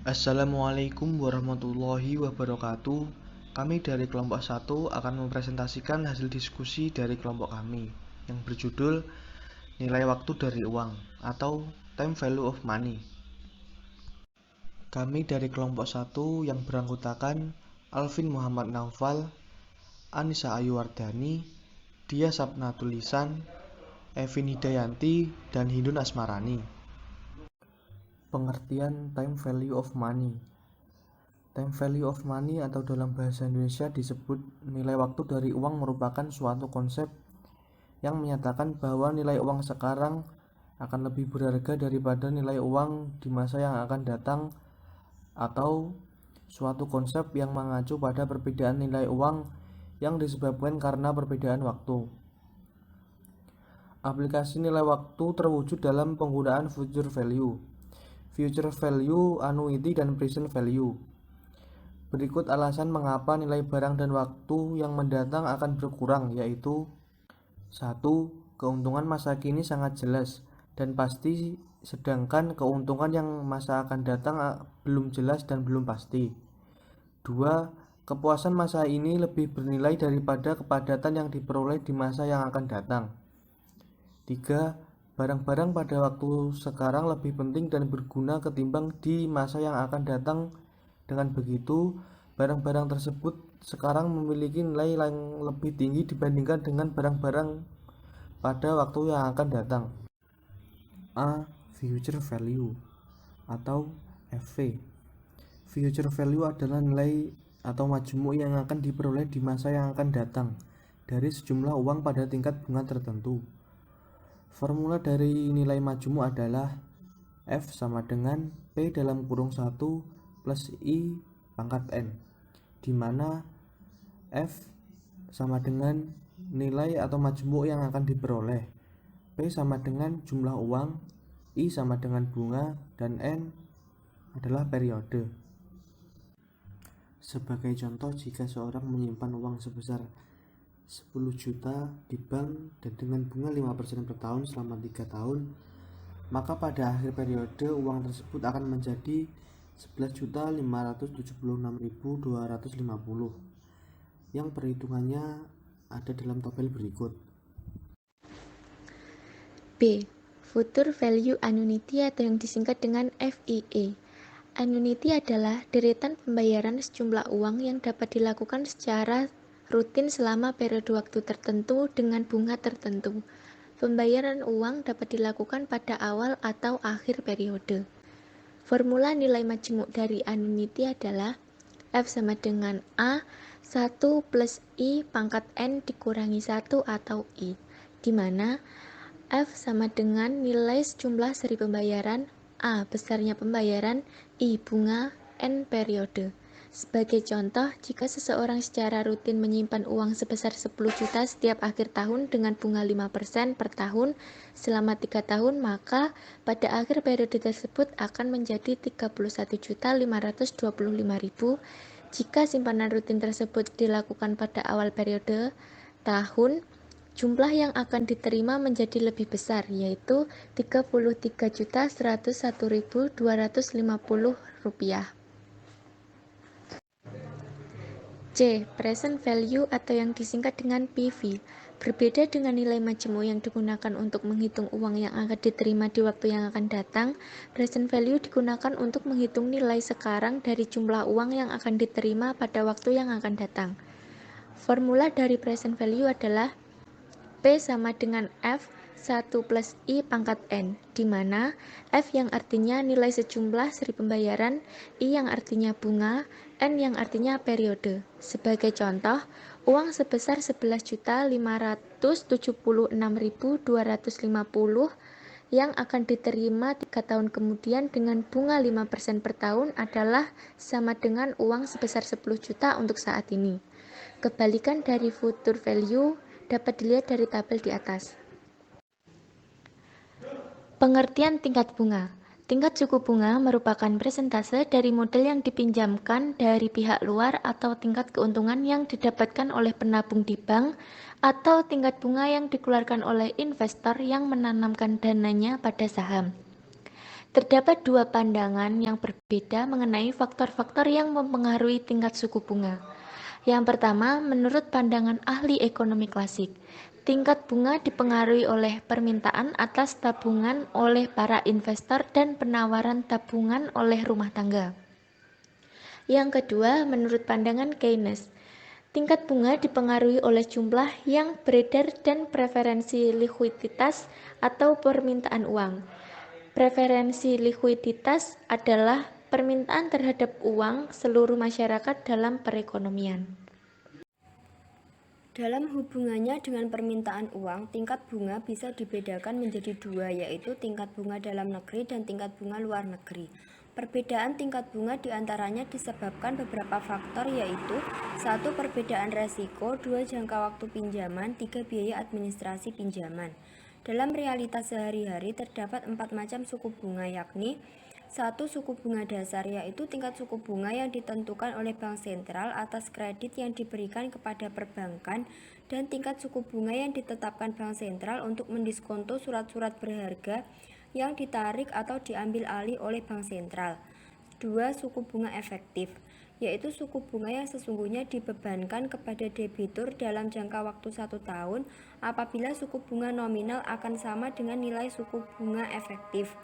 Assalamualaikum warahmatullahi wabarakatuh. Kami dari kelompok 1 akan mempresentasikan hasil diskusi dari kelompok kami yang berjudul Nilai Waktu dari Uang atau Time Value of Money. Kami dari kelompok 1 yang beranggotakan Alvin Muhammad Naufal, Anissa Ayuwardani, Dia Sapna Tulisan, Evin Hidayanti, dan Hindun Asmarani. Pengertian Time Value of Money. Time value of money atau dalam bahasa Indonesia disebut nilai waktu dari uang merupakan suatu konsep yang menyatakan bahwa nilai uang sekarang akan lebih berharga daripada nilai uang di masa yang akan datang, atau suatu konsep yang mengacu pada perbedaan nilai uang yang disebabkan karena perbedaan waktu. Aplikasi nilai waktu terwujud dalam penggunaan future value, annuity, dan present value. Berikut alasan mengapa nilai barang dan waktu yang mendatang akan berkurang, yaitu 1. Keuntungan masa kini sangat jelas dan pasti, sedangkan keuntungan yang masa akan datang belum jelas dan belum pasti. 2. Kepuasan masa ini lebih bernilai daripada kepadatan yang diperoleh di masa yang akan datang. 3. Barang-barang pada waktu sekarang lebih penting dan berguna ketimbang di masa yang akan datang. Dengan begitu, barang-barang tersebut sekarang memiliki nilai yang lebih tinggi dibandingkan dengan barang-barang pada waktu yang akan datang. A. Future value atau FV. Future value adalah nilai atau majmuk yang akan diperoleh di masa yang akan datang dari sejumlah uang pada tingkat bunga tertentu. Formula dari nilai majmuk adalah F sama dengan P dalam kurung 1 plus I pangkat N, di mana F sama dengan nilai atau majmuk yang akan diperoleh, P sama dengan jumlah uang, I sama dengan bunga, dan N adalah periode. Sebagai contoh, jika seorang menyimpan uang sebesar 10 juta di bank dan dengan bunga 5% per tahun selama 3 tahun, maka pada akhir periode uang tersebut akan menjadi 11.576.250 yang perhitungannya ada dalam tabel berikut. B. Future Value Annuity atau yang disingkat dengan FIA. Annuity adalah deretan pembayaran sejumlah uang yang dapat dilakukan secara rutin selama periode waktu tertentu dengan bunga tertentu. Pembayaran uang dapat dilakukan pada awal atau akhir periode. Formula nilai majmuk dari annuity adalah F sama dengan A 1 plus I pangkat N dikurangi 1 atau I, di mana F sama dengan nilai sejumlah seri pembayaran, A besarnya pembayaran, I bunga, N periode. Sebagai contoh, jika seseorang secara rutin menyimpan uang sebesar 10 juta setiap akhir tahun dengan bunga 5% per tahun selama 3 tahun, maka pada akhir periode tersebut akan menjadi 31.525.000. Jika simpanan rutin tersebut dilakukan pada awal periode tahun, jumlah yang akan diterima menjadi lebih besar, yaitu Rp33.101.250. C. Present value atau yang disingkat dengan PV. Berbeda dengan nilai majmuk yang digunakan untuk menghitung uang yang akan diterima di waktu yang akan datang, present value digunakan untuk menghitung nilai sekarang dari jumlah uang yang akan diterima pada waktu yang akan datang. Formula dari present value adalah P sama dengan F 1 plus I pangkat N, di mana F yang artinya nilai sejumlah seri pembayaran, I yang artinya bunga, N yang artinya periode. Sebagai contoh, uang sebesar 11.576.250 yang akan diterima 3 tahun kemudian dengan bunga 5% per tahun adalah sama dengan uang sebesar 10 juta untuk saat ini. Kebalikan dari future value dapat dilihat dari tabel di atas. Pengertian tingkat bunga. Tingkat suku bunga merupakan persentase dari modal yang dipinjamkan dari pihak luar atau tingkat keuntungan yang didapatkan oleh penabung di bank atau tingkat bunga yang dikeluarkan oleh investor yang menanamkan dananya pada saham. Terdapat dua pandangan yang berbeda mengenai faktor-faktor yang mempengaruhi tingkat suku bunga. Yang pertama, menurut pandangan ahli ekonomi klasik, tingkat bunga dipengaruhi oleh permintaan atas tabungan oleh para investor dan penawaran tabungan oleh rumah tangga. Yang kedua, menurut pandangan Keynes, tingkat bunga dipengaruhi oleh jumlah yang beredar dan preferensi likuiditas atau permintaan uang. Preferensi likuiditas adalah permintaan terhadap uang seluruh masyarakat dalam perekonomian. Dalam hubungannya dengan permintaan uang, tingkat bunga bisa dibedakan menjadi dua, yaitu tingkat bunga dalam negeri dan tingkat bunga luar negeri. Perbedaan tingkat bunga diantaranya disebabkan beberapa faktor, yaitu 1. Perbedaan resiko, 2. Jangka waktu pinjaman, 3. Biaya administrasi pinjaman. Dalam realitas sehari-hari terdapat 4 macam suku bunga, yakni 1. Suku bunga dasar, yaitu tingkat suku bunga yang ditentukan oleh bank sentral atas kredit yang diberikan kepada perbankan, dan tingkat suku bunga yang ditetapkan bank sentral untuk mendiskonto surat-surat berharga yang ditarik atau diambil alih oleh bank sentral. 2. Suku bunga efektif, yaitu suku bunga yang sesungguhnya dibebankan kepada debitur dalam jangka waktu 1 tahun apabila suku bunga nominal akan sama dengan nilai suku bunga efektif.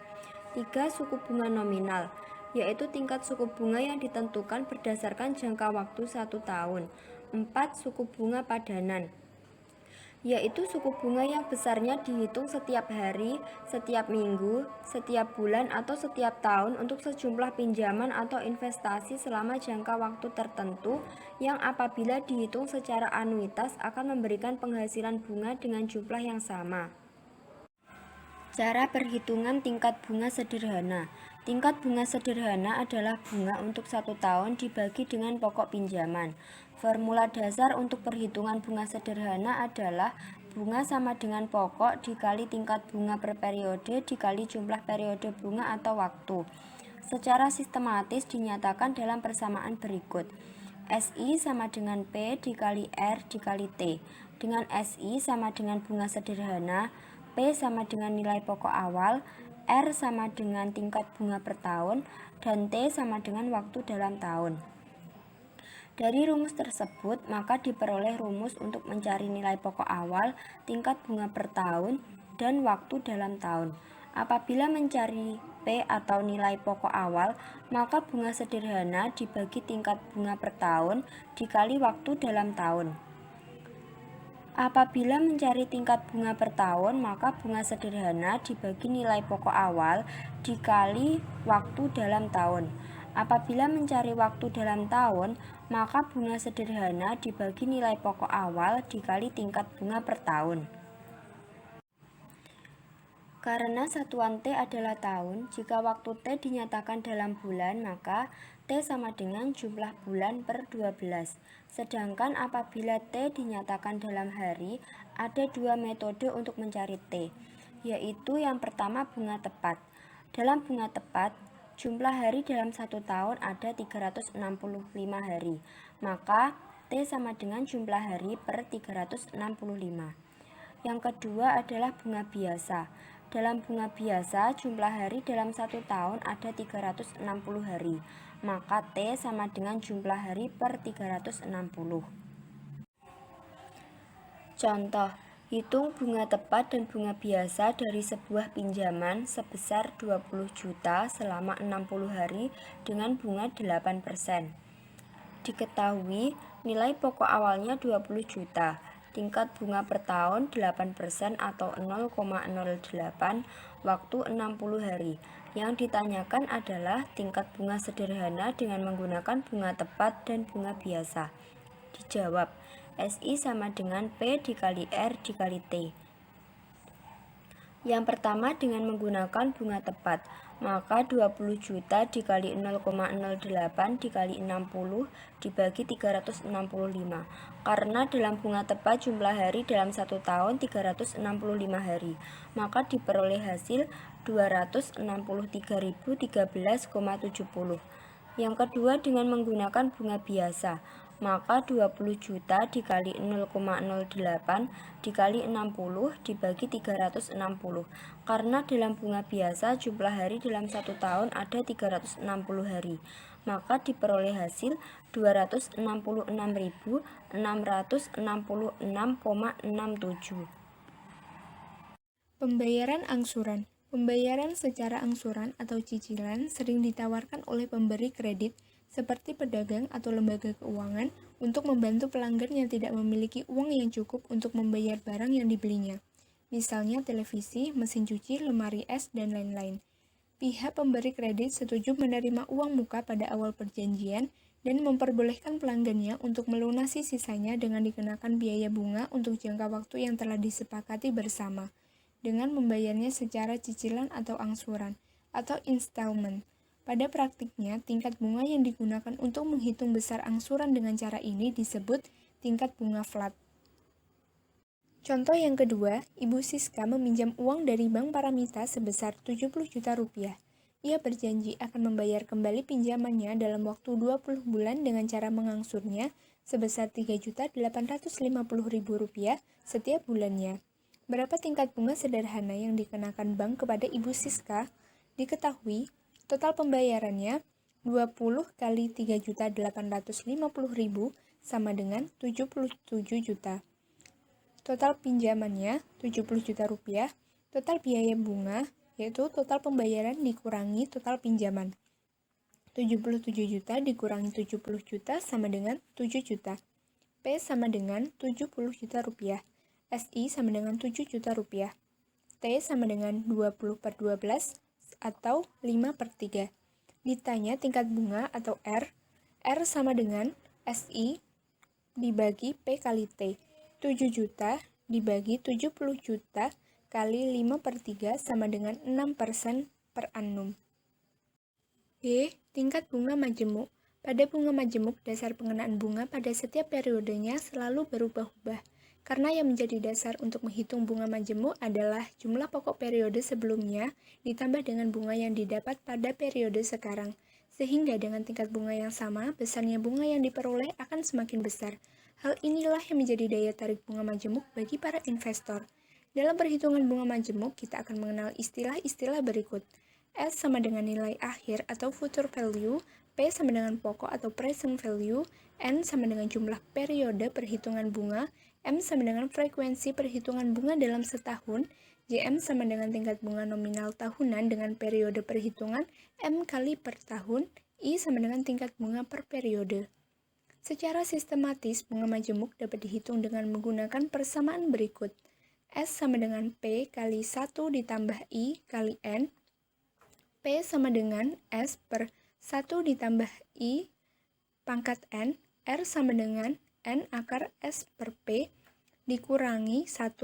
3. Suku bunga nominal, yaitu tingkat suku bunga yang ditentukan berdasarkan jangka waktu 1 tahun. 4. Suku bunga padanan, yaitu suku bunga yang besarnya dihitung setiap hari, setiap minggu, setiap bulan, atau setiap tahun untuk sejumlah pinjaman atau investasi selama jangka waktu tertentu, yang apabila dihitung secara anuitas akan memberikan penghasilan bunga dengan jumlah yang sama. Cara perhitungan tingkat bunga sederhana. Tingkat bunga sederhana adalah bunga untuk 1 tahun dibagi dengan pokok pinjaman. Formula dasar untuk perhitungan bunga sederhana adalah bunga sama dengan pokok dikali tingkat bunga per periode dikali jumlah periode bunga atau waktu. Secara sistematis dinyatakan dalam persamaan berikut. SI sama dengan P dikali R dikali T. Dengan SI sama dengan bunga sederhana, P sama dengan nilai pokok awal, R sama dengan tingkat bunga per tahun, dan T sama dengan waktu dalam tahun. Dari rumus tersebut, maka diperoleh rumus untuk mencari nilai pokok awal, tingkat bunga per tahun, dan waktu dalam tahun. Apabila mencari P atau nilai pokok awal, maka bunga sederhana dibagi tingkat bunga per tahun dikali waktu dalam tahun. Apabila mencari tingkat bunga per tahun, maka bunga sederhana dibagi nilai pokok awal dikali waktu dalam tahun. Apabila mencari waktu dalam tahun, maka bunga sederhana dibagi nilai pokok awal dikali tingkat bunga per tahun. Karena satuan T adalah tahun, jika waktu T dinyatakan dalam bulan, maka T sama dengan jumlah bulan per 12. Sedangkan apabila T dinyatakan dalam hari, ada dua metode untuk mencari T, yaitu yang pertama bunga tepat. Dalam bunga tepat, jumlah hari dalam 1 tahun ada 365 hari, maka T sama dengan jumlah hari per 365. Yang kedua adalah bunga biasa. Dalam bunga biasa, jumlah hari dalam 1 tahun ada 360 hari, maka T sama dengan jumlah hari per 360. Contoh, hitung bunga tepat dan bunga biasa dari sebuah pinjaman sebesar 20 juta selama 60 hari dengan bunga 8%. Diketahui nilai pokok awalnya 20 juta. Tingkat bunga per tahun 8% atau 0,08 waktu 60 hari. Yang ditanyakan adalah tingkat bunga sederhana dengan menggunakan bunga tepat dan bunga biasa. Dijawab, SI sama dengan P dikali R dikali T. Yang pertama dengan menggunakan bunga tepat, maka 20 juta dikali 0,08 dikali 60 dibagi 365. Karena dalam bunga tepat jumlah hari dalam 1 tahun 365 hari, maka diperoleh hasil 263.013,70. Yang kedua dengan menggunakan bunga biasa, Maka 20 juta dikali 0,08 dikali 60 dibagi 360. Karena dalam bunga biasa jumlah hari dalam 1 tahun ada 360 hari. Maka diperoleh hasil 266.666,67. Pembayaran angsuran. Pembayaran secara angsuran atau cicilan sering ditawarkan oleh pemberi kredit seperti pedagang atau lembaga keuangan untuk membantu pelanggan yang tidak memiliki uang yang cukup untuk membayar barang yang dibelinya. Misalnya televisi, mesin cuci, lemari es, dan lain-lain. Pihak pemberi kredit setuju menerima uang muka pada awal perjanjian dan memperbolehkan pelanggannya untuk melunasi sisanya dengan dikenakan biaya bunga untuk jangka waktu yang telah disepakati bersama, dengan membayarnya secara cicilan atau angsuran, atau installment. Pada praktiknya, tingkat bunga yang digunakan untuk menghitung besar angsuran dengan cara ini disebut tingkat bunga flat. Contoh yang kedua, Ibu Siska meminjam uang dari Bank Paramita sebesar 70 juta rupiah. Ia berjanji akan membayar kembali pinjamannya dalam waktu 20 bulan dengan cara mengangsurnya sebesar 3.850.000 rupiah setiap bulannya. Berapa tingkat bunga sederhana yang dikenakan bank kepada Ibu Siska? Diketahui, total pembayarannya 20 kali 3.850.000 sama dengan 77 juta. Total pinjamannya 70 juta rupiah, total biaya bunga yaitu total pembayaran dikurangi total pinjaman. 77 juta dikurangi 70 juta sama dengan 7 juta. P sama dengan 70 juta rupiah. SI sama dengan 7 juta rupiah. T sama dengan 20 per 12 atau 5 per 3. Ditanya tingkat bunga atau R sama dengan SI dibagi P kali T. 7 juta dibagi 70 juta kali 5 per 3 sama dengan 6% per annum. B. Tingkat bunga majemuk. Pada bunga majemuk, dasar pengenaan bunga pada setiap periodenya selalu berubah-ubah. Karena yang menjadi dasar untuk menghitung bunga majemuk adalah jumlah pokok periode sebelumnya ditambah dengan bunga yang didapat pada periode sekarang. Sehingga dengan tingkat bunga yang sama, besarnya bunga yang diperoleh akan semakin besar. Hal inilah yang menjadi daya tarik bunga majemuk bagi para investor. Dalam perhitungan bunga majemuk, kita akan mengenal istilah-istilah berikut. S sama dengan nilai akhir atau future value, P sama dengan pokok atau present value, N sama dengan jumlah periode perhitungan bunga, M sama dengan frekuensi perhitungan bunga dalam setahun, JM sama dengan tingkat bunga nominal tahunan dengan periode perhitungan M kali per tahun, I sama dengan tingkat bunga per periode. Secara sistematis, bunga majemuk dapat dihitung dengan menggunakan persamaan berikut. S sama dengan P kali 1 ditambah I kali N. P sama dengan S per 1 ditambah I pangkat N. R sama dengan N akar S per P dikurangi 1.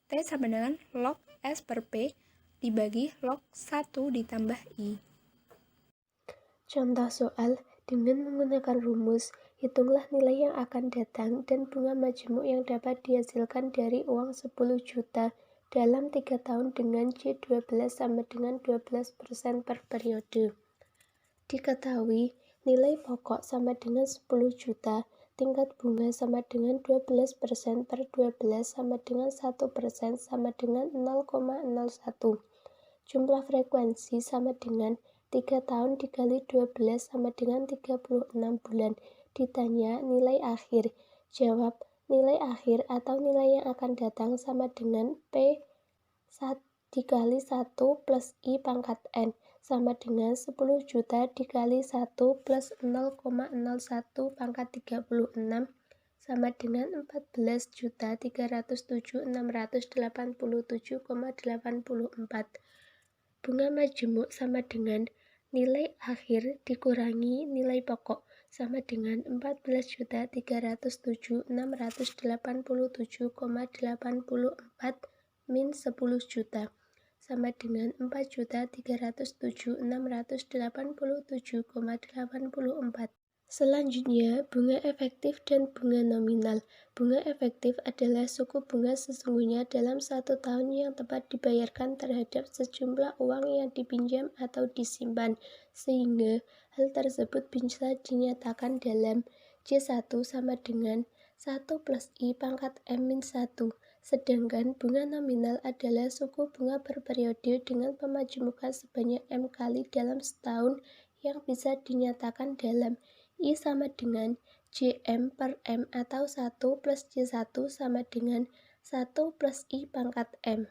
T sama dengan log S per P dibagi log 1 ditambah I. Contoh soal, dengan menggunakan rumus, hitunglah nilai yang akan datang dan bunga majemuk yang dapat dihasilkan dari uang 10 juta dalam 3 tahun dengan C12 sama dengan 12% per periode. Diketahui, nilai pokok sama dengan 10 juta, tingkat bunga sama dengan 12% per 12 sama dengan 1% sama dengan 0,01. Jumlah frekuensi sama dengan 3 tahun dikali 12 sama dengan 36 bulan. Ditanya nilai akhir. Jawab, nilai akhir atau nilai yang akan datang sama dengan P dikali 1 plus I pangkat N sama dengan 10 juta dikali 1 plus 0,01 pangkat 36 sama dengan 14.307.687,84. Bunga majemuk sama dengan nilai akhir dikurangi nilai pokok sama dengan 14.307.687,84 min 10 juta sama dengan 4.307.687,84. Selanjutnya, bunga efektif dan bunga nominal. Bunga efektif adalah suku bunga sesungguhnya dalam 1 tahun yang tepat dibayarkan terhadap sejumlah uang yang dipinjam atau disimpan, sehingga hal tersebut bisa dinyatakan dalam C1 sama dengan 1 plus I pangkat M min 1. Sedangkan bunga nominal adalah suku bunga berperiode dengan pemajumukan sebanyak M kali dalam setahun yang bisa dinyatakan dalam I sama dengan JM per M atau 1 plus C1 sama dengan 1 plus I pangkat M.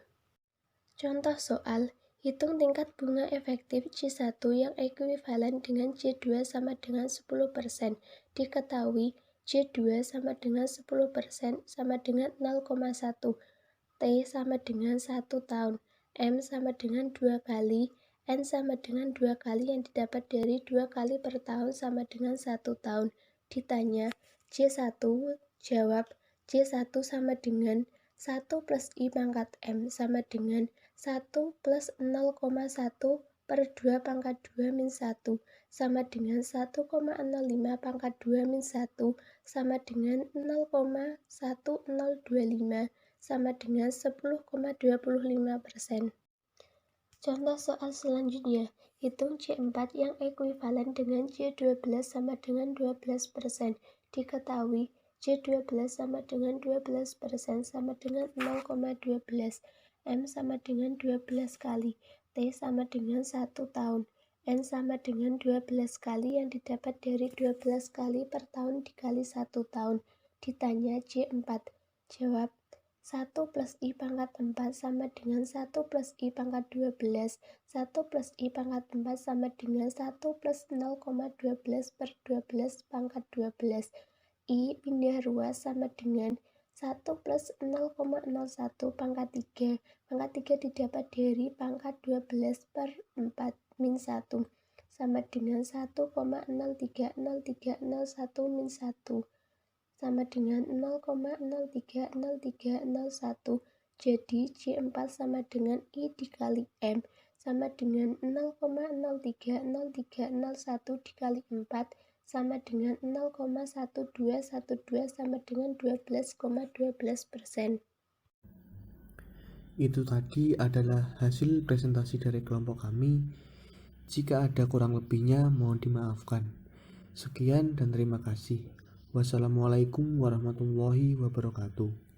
Contoh soal, hitung tingkat bunga efektif C1 yang ekuivalen dengan C2 sama dengan 10%. Diketahui C2 sama dengan 10% sama dengan 0,1. T sama dengan 1 tahun. M sama dengan 2 kali. N sama dengan 2 kali yang didapat dari 2 kali per tahun sama dengan 1 tahun. Ditanya C1, jawab C1 sama dengan 1 plus I pangkat M sama dengan 1 plus 0,1 per 2 pangkat 2 min 1 sama dengan 1,05 pangkat 2 min 1 sama dengan 0,1025 sama dengan 10,25%. Contoh soal selanjutnya, hitung C4 yang ekuivalen dengan C12 sama dengan 12%. Diketahui C12 sama dengan 12% sama dengan 0,12. M sama dengan 12 kali, T sama dengan 1 tahun, N sama dengan 12 kali yang didapat dari 12 kali per tahun dikali 1 tahun. Ditanya C4, jawab 1 plus I pangkat 4 sama dengan 1 plus I pangkat 12, 1 plus I pangkat 4 sama dengan 1 plus 0,12 per 12 pangkat 12. I pindah ruas sama dengan 1 plus 0,01 pangkat 3. Pangkat 3 didapat dari pangkat 12 per 4 min 1 sama dengan 1,030301 min 1 sama dengan 0,030301. Jadi C4 sama dengan I dikali M sama dengan 0,030301 dikali 4 sama dengan 0,1212 sama dengan 12,12%. Itu tadi adalah hasil presentasi dari kelompok kami. Jika ada kurang lebihnya mohon dimaafkan. Sekian dan terima kasih. Wassalamualaikum warahmatullahi wabarakatuh.